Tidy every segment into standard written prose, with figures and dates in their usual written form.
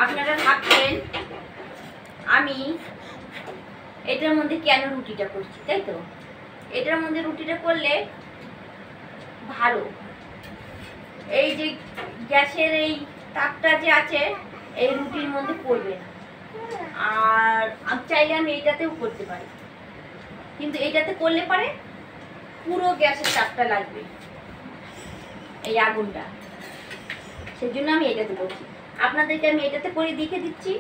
আপনারা ভাবছেন আমি এটার মধ্যে কেন রুটিটা করছি, তাই তো? এটার মধ্যে রুটিটা করলে ভালো, এই যে গ্যাসের এই তাপটা যে আছে এই রুটির মধ্যে পড়বে না। আর চাইলে আমি এইটাতেও করতে পারি, কিন্তু এইটাতে করলে পারে পুরো গ্যাসের তাপটা লাগবে, এই আগুনটা। সেই জন্য আমি এটাতে করছি। আপনাদেরকে আমি এটাতে করে দেখে দিচ্ছি।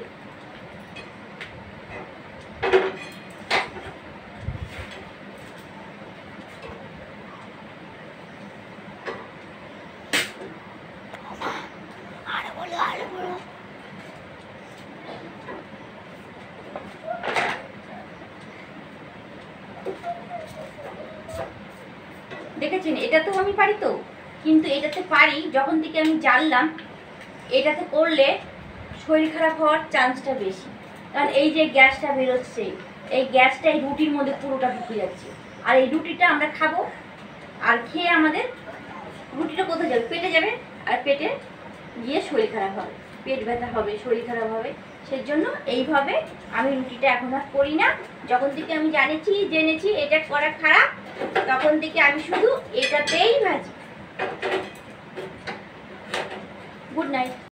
দেখেছেন, এটাতেও আমি পারি তো, কিন্তু এটাতে পারি যখন থেকে আমি জানলাম এটাতে করলে শরীর খারাপ হওয়ার চান্সটা বেশি। কারণ এই যে গ্যাসটা বেরোচ্ছে, এই গ্যাসটা এই রুটির মধ্যে পুরোটা ঢুকে যাচ্ছে। আর এই রুটিটা আমরা খাবো, আর খেয়ে আমাদের রুটিটা কোথায় যাবে? পেটে যাবে, আর পেটে গিয়ে শরীর খারাপ হবে, পেট ব্যথা হবে, শরীর খারাপ হবে। সেই জন্য এইভাবে আমি রুটিটা এখন আর করি না। যখন থেকে আমি জেনেছি এটা করা খারাপ, তখন থেকে আমি শুধু এটাতেই ভাজি। Good night.